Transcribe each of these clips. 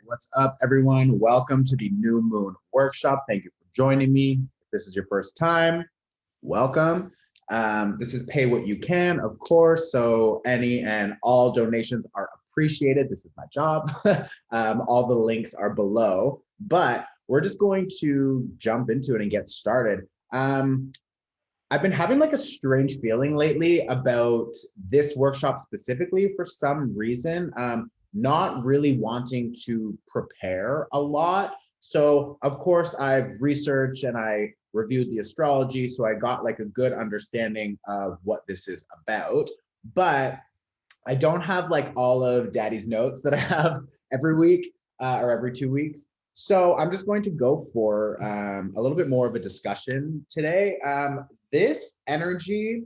What's up, everyone? Welcome to the New Moon Workshop. Thank you for joining me. If this is your first time, welcome. This is pay what you can, of course. So any and all donations are appreciated. This is my job. All the links are below, but we're just going to jump into it and get started. I've been having like a strange feeling lately about this workshop specifically for some reason. Not really wanting to prepare a lot. So, of course, I've researched and I reviewed the astrology. So I got like a good understanding of what this is about. But I don't have like all of Daddy's notes that I have every week or every 2 weeks. So I'm just going to go for a little bit more of a discussion today. This energy,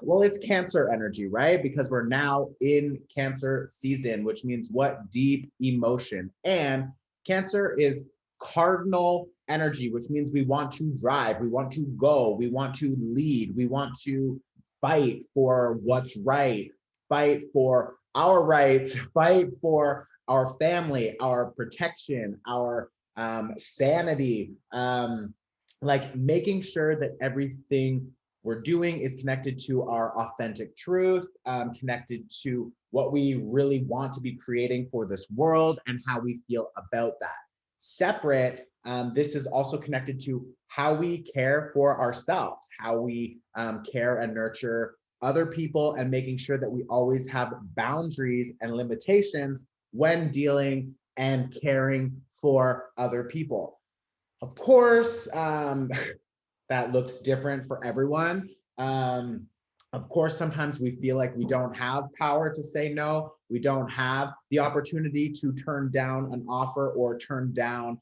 well, it's Cancer energy, right? Because we're now in Cancer season, which means what? Deep emotion. And Cancer is cardinal energy, which means we want to drive, we want to go, we want to lead, we want to fight for what's right, fight for our rights, fight for our family, our protection, our sanity, like making sure that everything we're doing is connected to our authentic truth, connected to what we really want to be creating for this world and how we feel about that. Separate, this is also connected to how we care for ourselves, how we care and nurture other people, and making sure that we always have boundaries and limitations when dealing and caring for other people. Of course, that looks different for everyone. Of course, sometimes we feel like we don't have power to say no. We don't have the opportunity to turn down an offer or turn down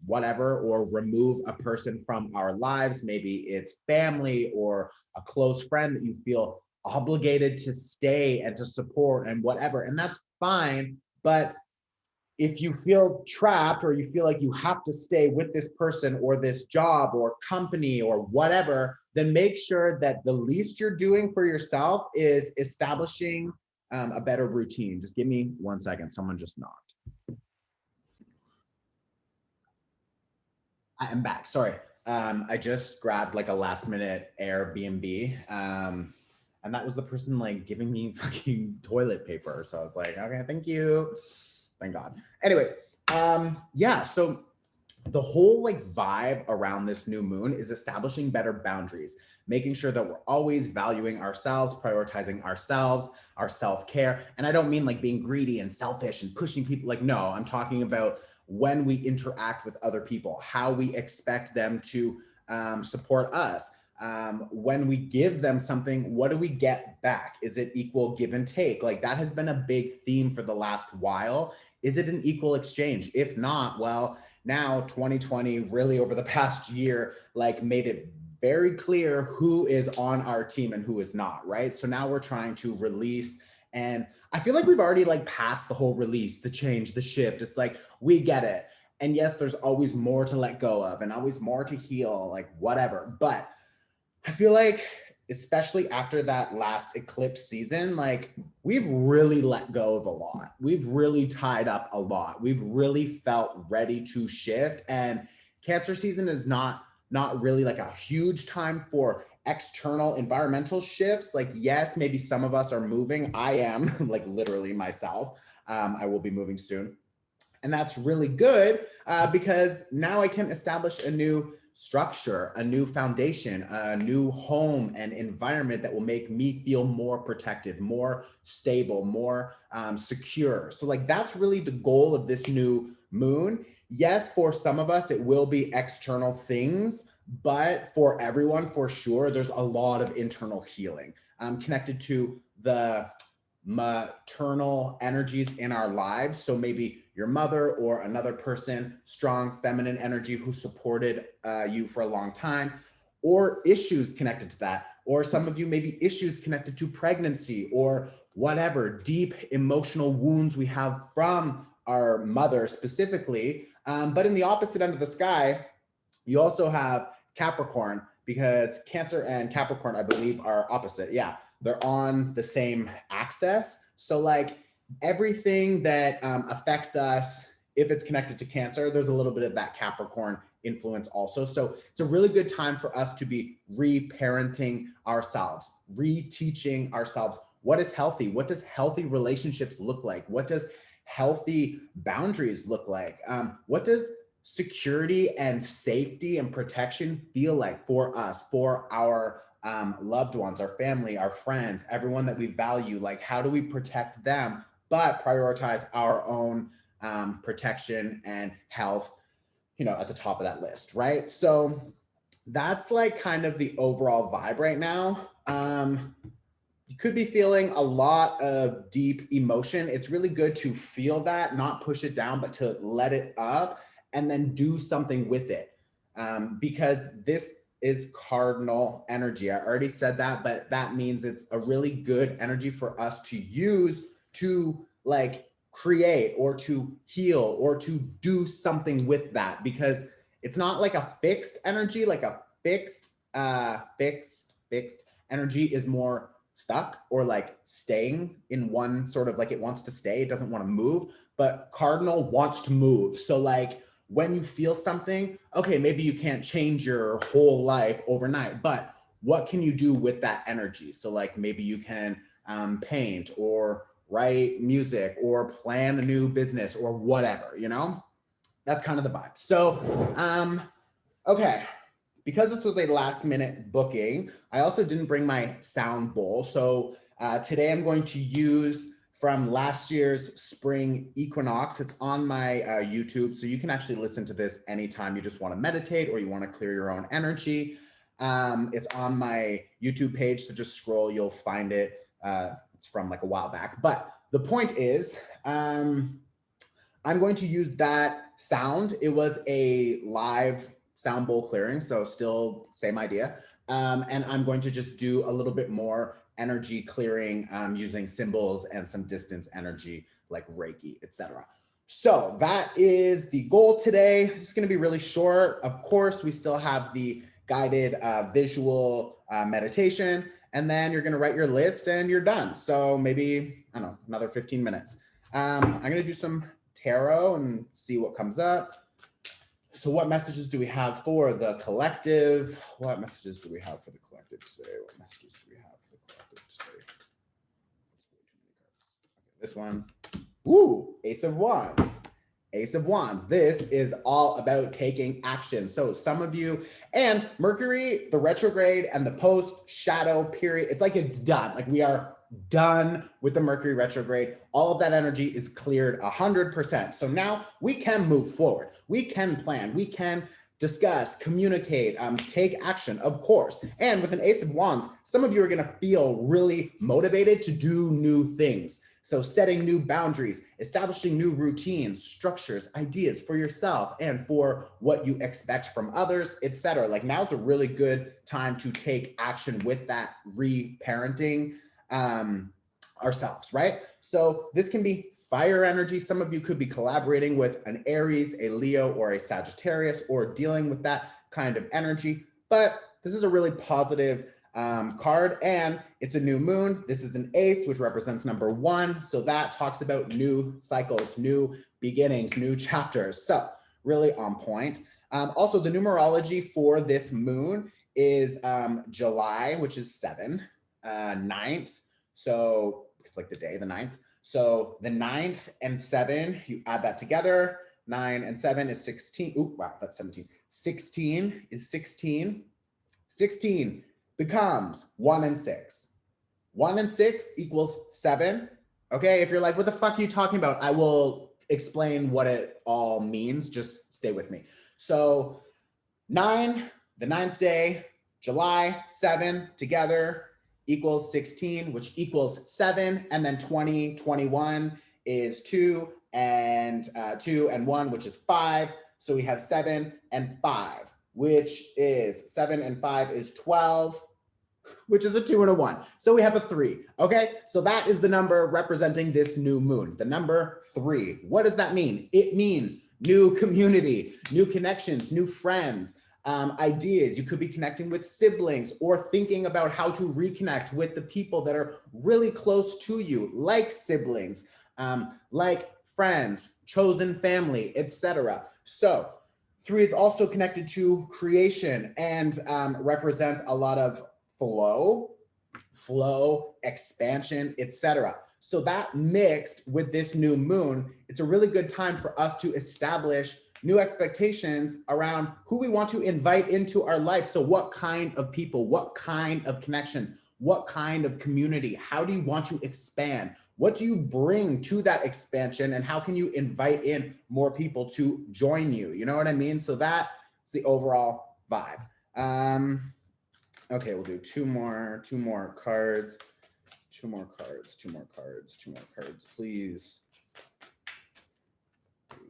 whatever, or remove a person from our lives. Maybe it's family or a close friend that you feel obligated to stay and to support and whatever. And that's fine. But if you feel trapped or you feel like you have to stay with this person or this job or company or whatever, then make sure that the least you're doing for yourself is establishing a better routine. Just give me 1 second. Someone just knocked. I am back. Sorry. I just grabbed like a last minute Airbnb. And that was the person like giving me fucking toilet paper. So I was like, okay, thank you. Thank God. Anyways, yeah, so the whole like vibe around this new moon is establishing better boundaries, making sure that we're always valuing ourselves, prioritizing ourselves, our self-care. And I don't mean like being greedy and selfish and pushing people. Like, no, I'm talking about when we interact with other people, how we expect them to support us. When we give them something, what do we get back? Is it equal give and take? Like that has been a big theme for the last while. Is it an equal exchange? If not, well, now 2020 really over the past year, like made it very clear who is on our team and who is not, right? So now we're trying to release, and I feel like we've already like passed the whole release, the change, the shift. It's like, we get it. And yes, there's always more to let go of and always more to heal, like whatever. But I feel like, especially after that last eclipse season, like we've really let go of a lot. We've really tied up a lot. We've really felt ready to shift. And Cancer season is not really like a huge time for external environmental shifts. Like, yes, maybe some of us are moving. I am like literally myself. I will be moving soon. And that's really good because now I can establish a new structure, a new foundation, a new home and environment that will make me feel more protected, more stable, more secure. So like that's really the goal of this new moon. Yes, for some of us, it will be external things, but for everyone, for sure, there's a lot of internal healing connected to the maternal energies in our lives. So maybe your mother or another person, strong feminine energy who supported you for a long time, or issues connected to that. Or some of you maybe issues connected to pregnancy or whatever, deep emotional wounds we have from our mother specifically. But in the opposite end of the sky, you also have Capricorn, because Cancer and Capricorn, I believe, are opposite. Yeah, they're on the same axis. So like everything that affects us, if it's connected to Cancer, there's a little bit of that Capricorn influence also. So it's a really good time for us to be reparenting ourselves, reteaching ourselves what is healthy, what does healthy relationships look like, what does healthy boundaries look like, what does security and safety and protection feel like for us, for our loved ones, our family, our friends, everyone that we value. Like, how do we protect them, but prioritize our own protection and health, you know, at the top of that list, right? So that's like kind of the overall vibe right now. You could be feeling a lot of deep emotion. It's really good to feel that, not push it down, but to let it up and then do something with it. Because this is cardinal energy. I already said that, but that means it's a really good energy for us to use to like create or to heal or to do something with that, because it's not like a fixed energy. Like a fixed energy is more stuck or like staying in one sort of, like it wants to stay, it doesn't want to move, but cardinal wants to move. So like when you feel something, okay, maybe you can't change your whole life overnight, but what can you do with that energy? So like maybe you can paint or write music or plan a new business or whatever, you know? That's kind of the vibe. So, okay. Because this was a last minute booking, I also didn't bring my sound bowl. So today I'm going to use from last year's spring equinox. It's on my YouTube, so you can actually listen to this anytime you just want to meditate or you want to clear your own energy. It's on my YouTube page, so just scroll, you'll find it. It's from like a while back. But the point is, I'm going to use that sound. It was a live sound bowl clearing, so still same idea. And I'm going to just do a little bit more energy clearing using symbols and some distance energy like Reiki, etc. So that is the goal today. This is going to be really short. Of course, we still have the guided visual meditation, and then you're going to write your list and you're done. So maybe, I don't know, another 15 minutes. I'm going to do some tarot and see what comes up. So what messages do we have for the collective? What messages do we have for the collective today? What messages do we have for the collective today? This one. Ooh, Ace of Wands. Ace of Wands. This is all about taking action. So some of you, and Mercury, the retrograde and the post shadow period, it's like it's done. Like we are done with the Mercury retrograde. All of that energy is cleared 100%. So now we can move forward. We can plan. We can discuss, communicate, take action, of course. And with an Ace of Wands, some of you are going to feel really motivated to do new things. So setting new boundaries, establishing new routines, structures, ideas for yourself and for what you expect from others, etc. Like now's a really good time to take action with that reparenting ourselves, right? So this can be fire energy. Some of you could be collaborating with an Aries, a Leo, or a Sagittarius, or dealing with that kind of energy. But this is a really positive card, and it's a new moon. This is an ace, which represents number 1. So that talks about new cycles, new beginnings, new chapters. So really on point. Also, the numerology for this moon is July, which is 7, 9th. So it's like the day, the 9th. So the 9th and 7, you add that together. 9 and 7 is 16. Ooh, wow, that's 17. 16 is 16. 16 becomes 1 and 6. 1 and 6 equals 7. Okay, if you're like, what the fuck are you talking about? I will explain what it all means. Just stay with me. So 9, the 9th day, July, 7 together equals 16, which equals 7. And then 20, 21 is 2 and 1, which is 5. So we have 7 and 5, which is 7 and 5 is 12, which is a 2 and a 1. So we have a 3. Okay, so that is the number representing this new moon, the number 3. What does that mean? It means new community, new connections, new friends, ideas. You could be connecting with siblings or thinking about how to reconnect with the people that are really close to you, like siblings. like friends, chosen family, etc. So 3 is also connected to creation and represents a lot of flow, expansion, etc. So that mixed with this new moon, it's a really good time for us to establish new expectations around who we want to invite into our life. So what kind of people, what kind of connections, what kind of community, how do you want to expand? What do you bring to that expansion, and how can you invite in more people to join you? You know what I mean? So that's the overall vibe. Okay, we'll do two more cards, please.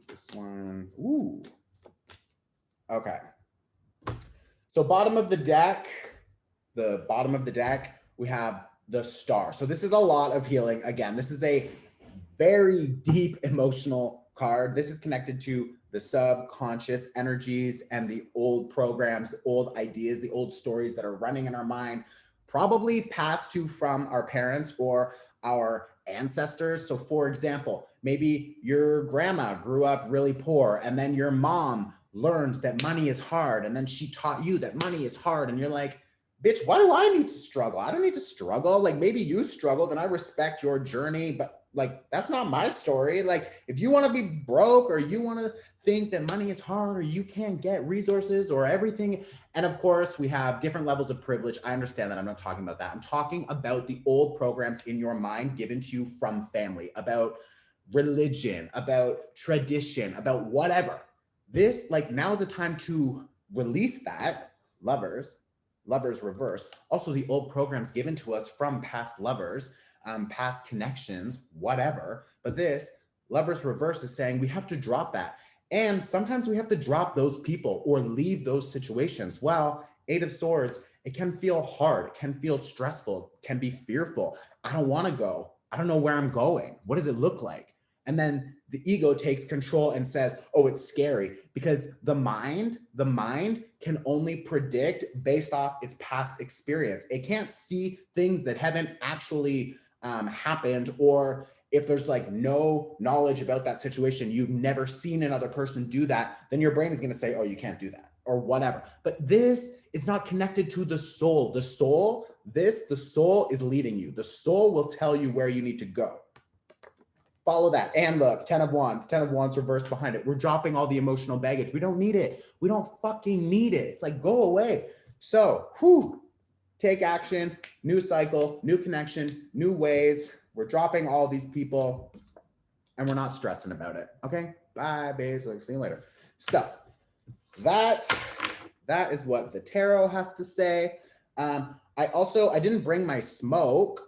This one. Ooh. Okay. So bottom of the deck, we have the Star. So this is a lot of healing. Again, this is a very deep emotional card. This is connected to the subconscious energies and the old programs, the old ideas, the old stories that are running in our mind, probably passed to from our parents or our ancestors. So for example, maybe your grandma grew up really poor, and then your mom learned that money is hard, and then she taught you that money is hard, and you're like, bitch, why do I need to struggle? I don't need to struggle. Like, maybe you struggled and I respect your journey, but like, that's not my story. Like, if you want to be broke, or you want to think that money is hard, or you can't get resources or everything. And of course, we have different levels of privilege. I understand that. I'm not talking about that. I'm talking about the old programs in your mind given to you from family, about religion, about tradition, about whatever. This, like, now is a time to release that. Lovers reverse. Also, the old programs given to us from past lovers, past connections, whatever. But this lovers reverse is saying we have to drop that. And sometimes we have to drop those people or leave those situations. Well, 8 of Swords, it can feel hard, it can feel stressful, it can be fearful. I don't want to go. I don't know where I'm going. What does it look like? And then the ego takes control and says, oh, it's scary, because the mind can only predict based off its past experience. It can't see things that haven't actually happened, or if there's like no knowledge about that situation, you've never seen another person do that, then your brain is going to say, oh, you can't do that, or whatever. But this is not connected to the soul. The soul is leading you. The soul will tell you where you need to go. Follow that. And look, 10 of Wands reversed behind it. We're dropping all the emotional baggage. We don't need it. We don't fucking need it. It's like, go away. So, take action, new cycle, new connection, new ways. We're dropping all these people and we're not stressing about it. Okay? Bye, babes. Like, see you later. So that is what the tarot has to say. I didn't bring my smoke,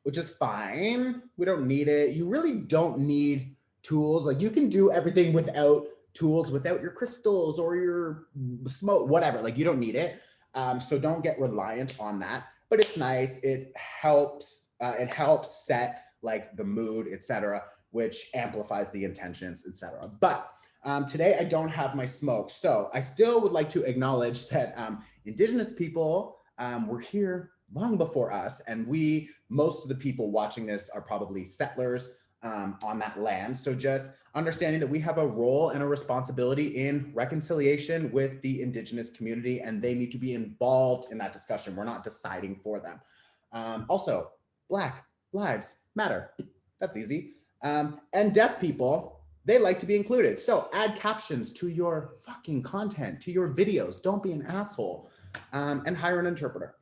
which is fine. We don't need it. You really don't need tools. Like, you can do everything without tools, without your crystals or your smoke, whatever. Like, you don't need it. So don't get reliant on that. But it's nice. It helps. It helps set like the mood, etc., which amplifies the intentions, etc. But today I don't have my smoke. So I still would like to acknowledge that Indigenous people were here long before us, and most of the people watching this are probably settlers on that land. So just understanding that we have a role and a responsibility in reconciliation with the Indigenous community, and they need to be involved in that discussion. We're not deciding for them. Also, Black Lives Matter. That's easy. And deaf people, they like to be included. So add captions to your fucking content, to your videos. Don't be an asshole. And hire an interpreter.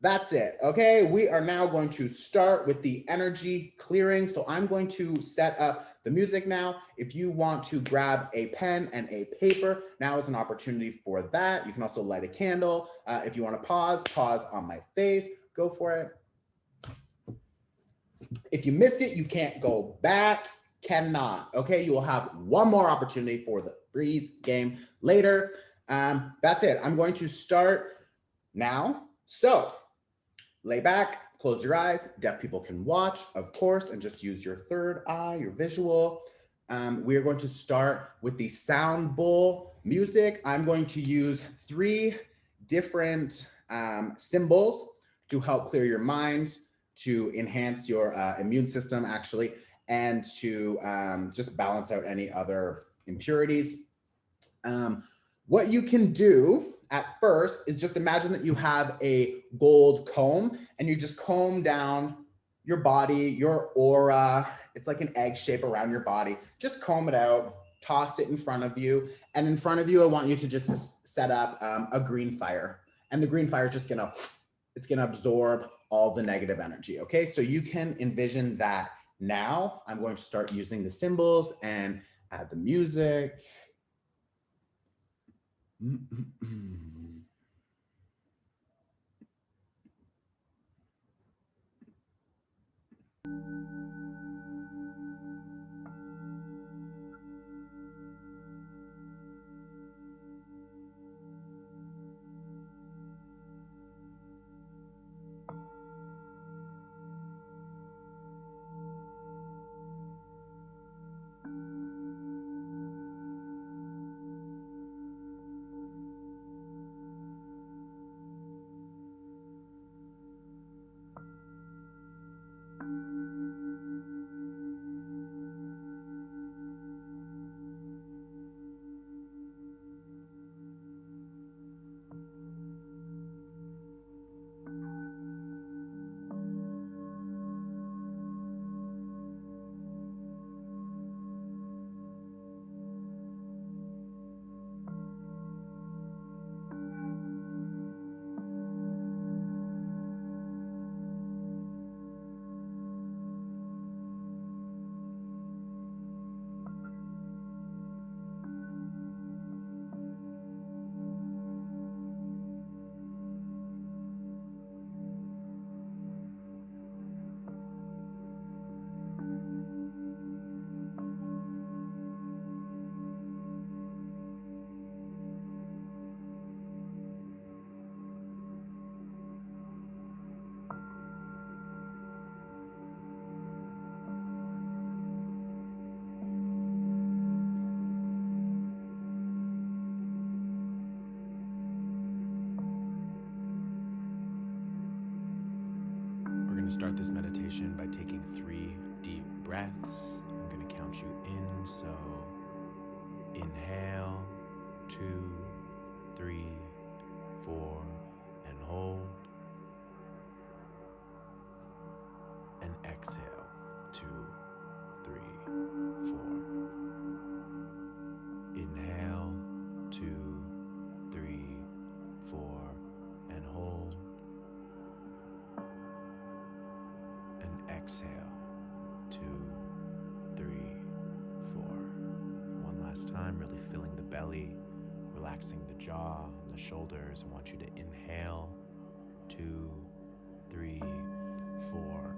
That's it. Okay, we are now going to start with the energy clearing. So I'm going to set up the music now. If you want to grab a pen and a paper, now is an opportunity for that. You can also light a candle. If you want to pause on my face, go for it. If you missed it, you can't go back. Cannot. Okay, you will have one more opportunity for the freeze game later. That's it. I'm going to start now. So lay back, close your eyes. Deaf people can watch, of course, and just use your third eye, your visual. We are going to start with the sound bowl music. I'm going to use 3 different symbols to help clear your mind, to enhance your immune system, actually. and to just balance out any other impurities. What you can do at first is just imagine that you have a gold comb and you just comb down your body, your aura. It's like an egg shape around your body. Just comb it out, toss it in front of you. And in front of you, I want you to just set up a green fire. And the green fire is just it's gonna absorb all the negative energy, okay? So you can envision that now. I'm going to start using the symbols and add the music. Start this meditation by taking 3 deep breaths. I'm going to count you in. So inhale, 2, 3, 4, and hold. And exhale, 2, 3, 4. Inhale, 2, 3, 4, and hold. Exhale, 2, 3, 4. One last time, really filling the belly, relaxing the jaw and the shoulders. I want you to inhale, 2, 3, 4,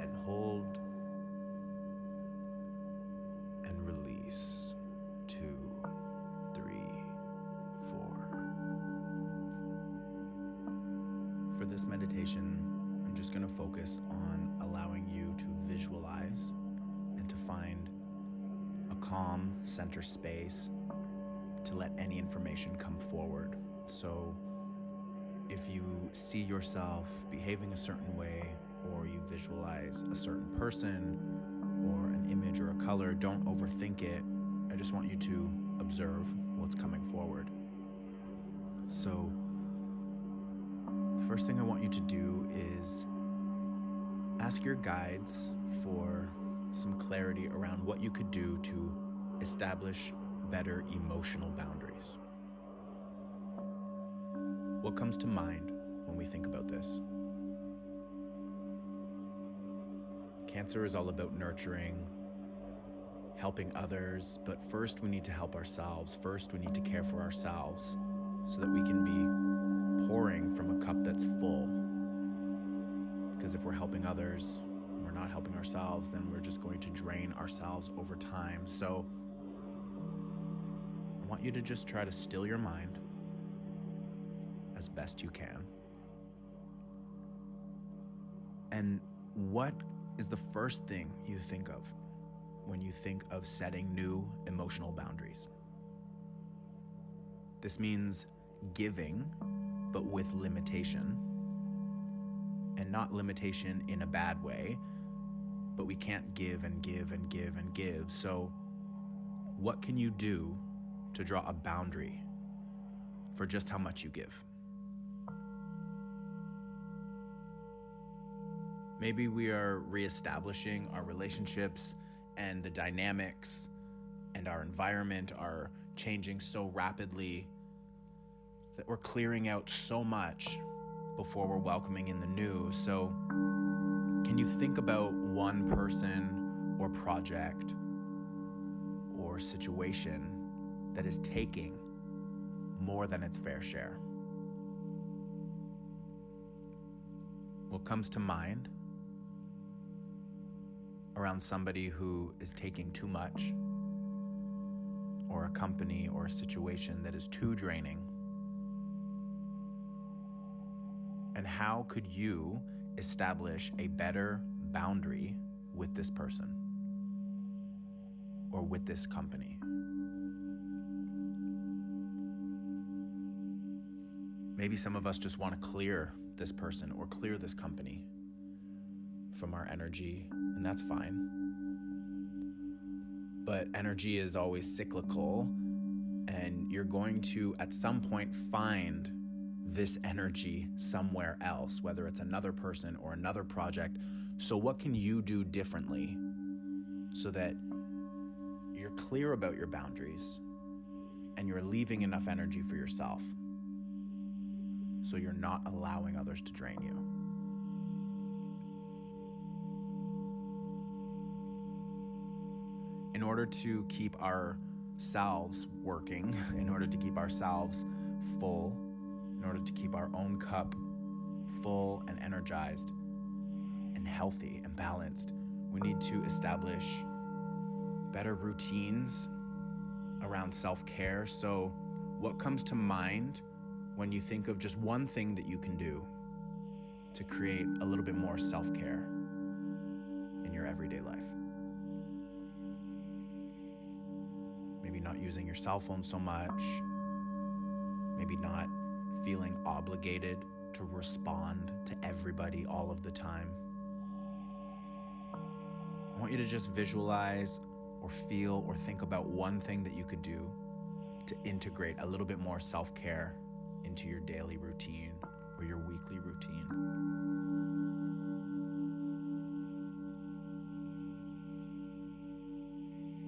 and hold, and release, 2, 3, 4. For this meditation, I'm just going to focus on allowing you to visualize and to find a calm center space to let any information come forward. So if you see yourself behaving a certain way, or you visualize a certain person or an image or a color, don't overthink it. I just want you to observe what's coming forward. So the first thing I want you to do is ask your guides for some clarity around what you could do to establish better emotional boundaries. What comes to mind when we think about this? Cancer is all about nurturing, helping others, but first we need to help ourselves. First we need to care for ourselves so that we can be pouring from a cup that's full. Because if we're helping others and we're not helping ourselves, then we're just going to drain ourselves over time. So I want you to just try to still your mind as best you can. And what is the first thing you think of when you think of setting new emotional boundaries? This means giving, but with limitation. And not limitation in a bad way, but we can't give and give and give and give. So what can you do to draw a boundary for just how much you give? Maybe we are reestablishing our relationships, and the dynamics and our environment are changing so rapidly that we're clearing out so much before we're welcoming in the new. So can you think about one person or project or situation that is taking more than its fair share? What comes to mind around somebody who is taking too much, or a company or a situation that is too draining? And how could you establish a better boundary with this person or with this company? Maybe some of us just want to clear this person or clear this company from our energy, and that's fine. But energy is always cyclical, and you're going to, at some point, find this energy somewhere else, whether it's another person or another project. So what can you do differently so that you're clear about your boundaries and you're leaving enough energy for yourself, so you're not allowing others to drain you? In order to keep ourselves working, in order to keep ourselves full, in order to keep our own cup full and energized and healthy and balanced, we need to establish better routines around self-care. So what comes to mind when you think of just one thing that you can do to create a little bit more self-care in your everyday life? Maybe not using your cell phone so much, maybe not feeling obligated to respond to everybody all of the time. I want you to just visualize or feel or think about one thing that you could do to integrate a little bit more self-care into your daily routine or your weekly routine.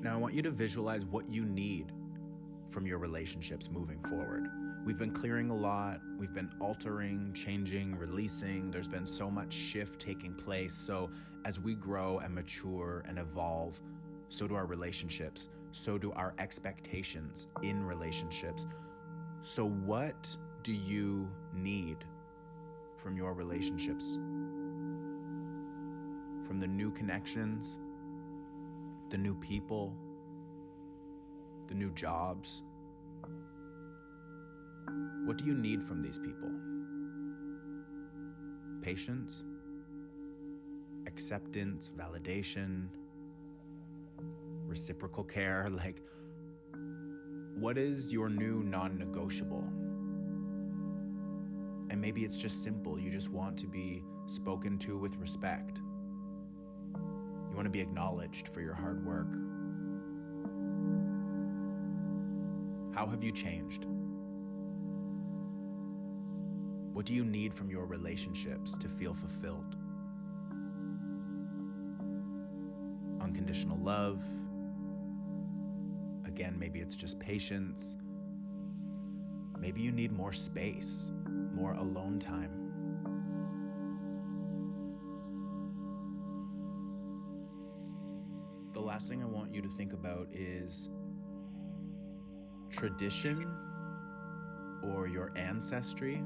Now, I want you to visualize what you need from your relationships moving forward. We've been clearing a lot. We've been altering, changing, releasing. There's been so much shift taking place. So as we grow and mature and evolve, so do our relationships. So do our expectations in relationships. So what do you need from your relationships? From the new connections, the new people, the new jobs? What do you need from these people? Patience, acceptance, validation, reciprocal care. Like, what is your new non-negotiable? And maybe it's just simple. You just want to be spoken to with respect. You want to be acknowledged for your hard work. How have you changed? What do you need from your relationships to feel fulfilled? Unconditional love. Again, maybe it's just patience. Maybe you need more space, more alone time. The last thing I want you to think about is tradition or your ancestry.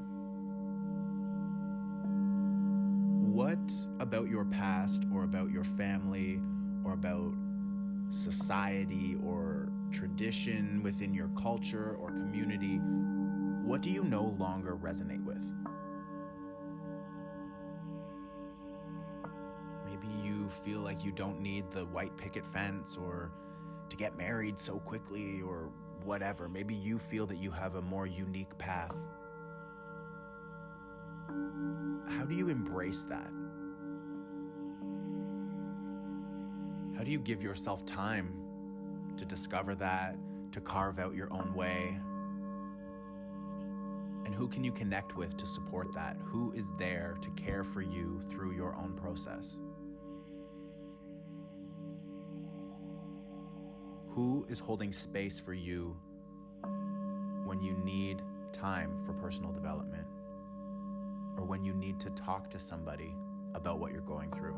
What about your past or about your family or about society or tradition within your culture or community, what do you no longer resonate with? Maybe you feel like you don't need the white picket fence or to get married so quickly or whatever. Maybe you feel that you have a more unique path. How do you embrace that? How do you give yourself time to discover that, to carve out your own way? And who can you connect with to support that? Who is there to care for you through your own process? Who is holding space for you when you need time for personal development, or when you need to talk to somebody about what you're going through?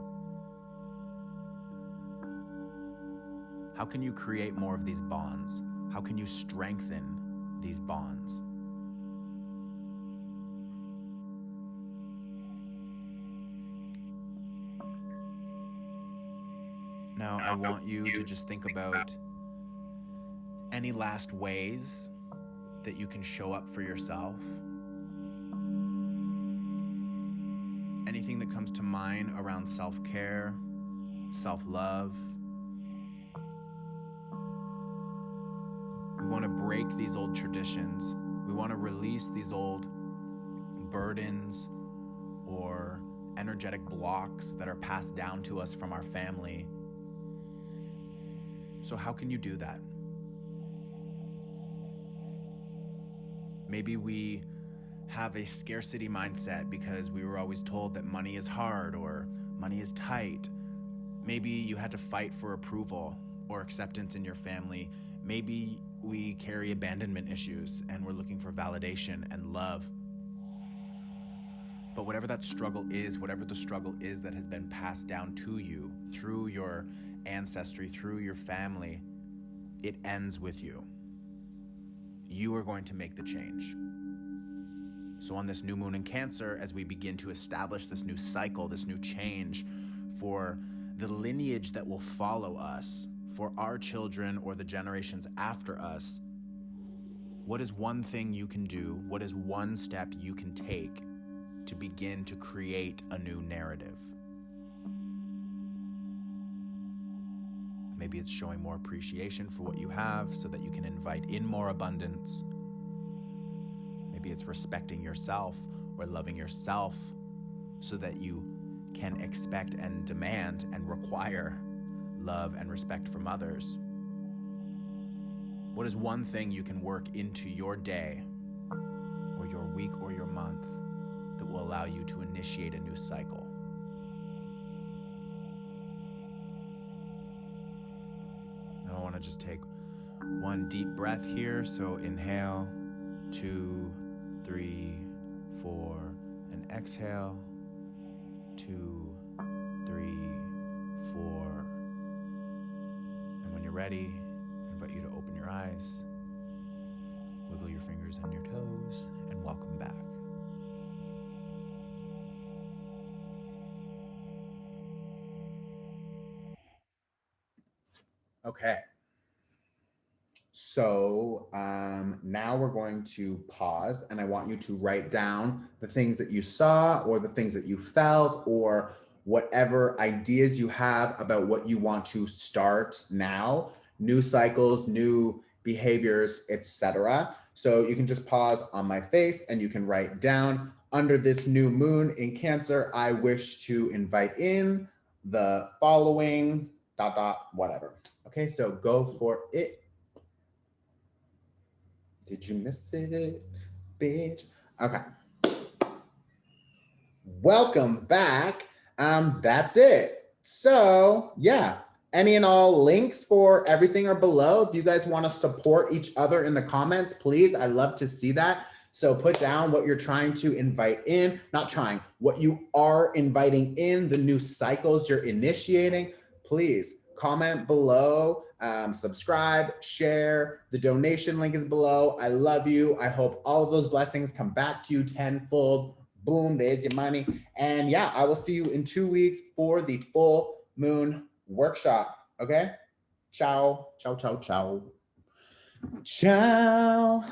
How can you create more of these bonds? How can you strengthen these bonds? Now, I want you to just think about any last ways that you can show up for yourself. Anything that comes to mind around self-care, self-love. We want to break these old traditions. We want to release these old burdens or energetic blocks that are passed down to us from our family. So how can you do that? Maybe we have a scarcity mindset because we were always told that money is hard or money is tight. Maybe you had to fight for approval or acceptance in your family. Maybe we carry abandonment issues and we're looking for validation and love. But whatever that struggle is, whatever the struggle is that has been passed down to you through your ancestry, through your family, it ends with you. You are going to make the change. So on this new moon in Cancer, as we begin to establish this new cycle, this new change for the lineage that will follow us, for our children or the generations after us, what is one thing you can do? What is one step you can take to begin to create a new narrative? Maybe it's showing more appreciation for what you have so that you can invite in more abundance. Maybe it's respecting yourself or loving yourself so that you can expect and demand and require love and respect from others. What is one thing you can work into your day or your week or your month that will allow you to initiate a new cycle? Now I want to just take one deep breath here. So inhale, 2, 3, 4, and exhale, 2, 3, 4. And when you're ready, I invite you to open your eyes, wiggle your fingers and your toes, and welcome back. Okay. So now we're going to pause, and I want you to write down the things that you saw or the things that you felt or whatever ideas you have about what you want to start now, new cycles, new behaviors, etc. So you can just pause on my face and you can write down, under this new moon in Cancer, I wish to invite in the following ... whatever. Okay, so go for it. Did you miss it, bitch? Okay. Welcome back. That's it. So yeah, any and all links for everything are below. If you guys want to support each other in the comments, please, I love to see that. So put down what you're trying to invite in, not trying, what you are inviting in, the new cycles you're initiating. Please comment below, subscribe, share. The donation link is below. I love you. I hope all of those blessings come back to you tenfold. Boom, there's your money. And yeah, I will see you in 2 weeks for the full moon workshop. Okay? Ciao, ciao, ciao, ciao. Ciao.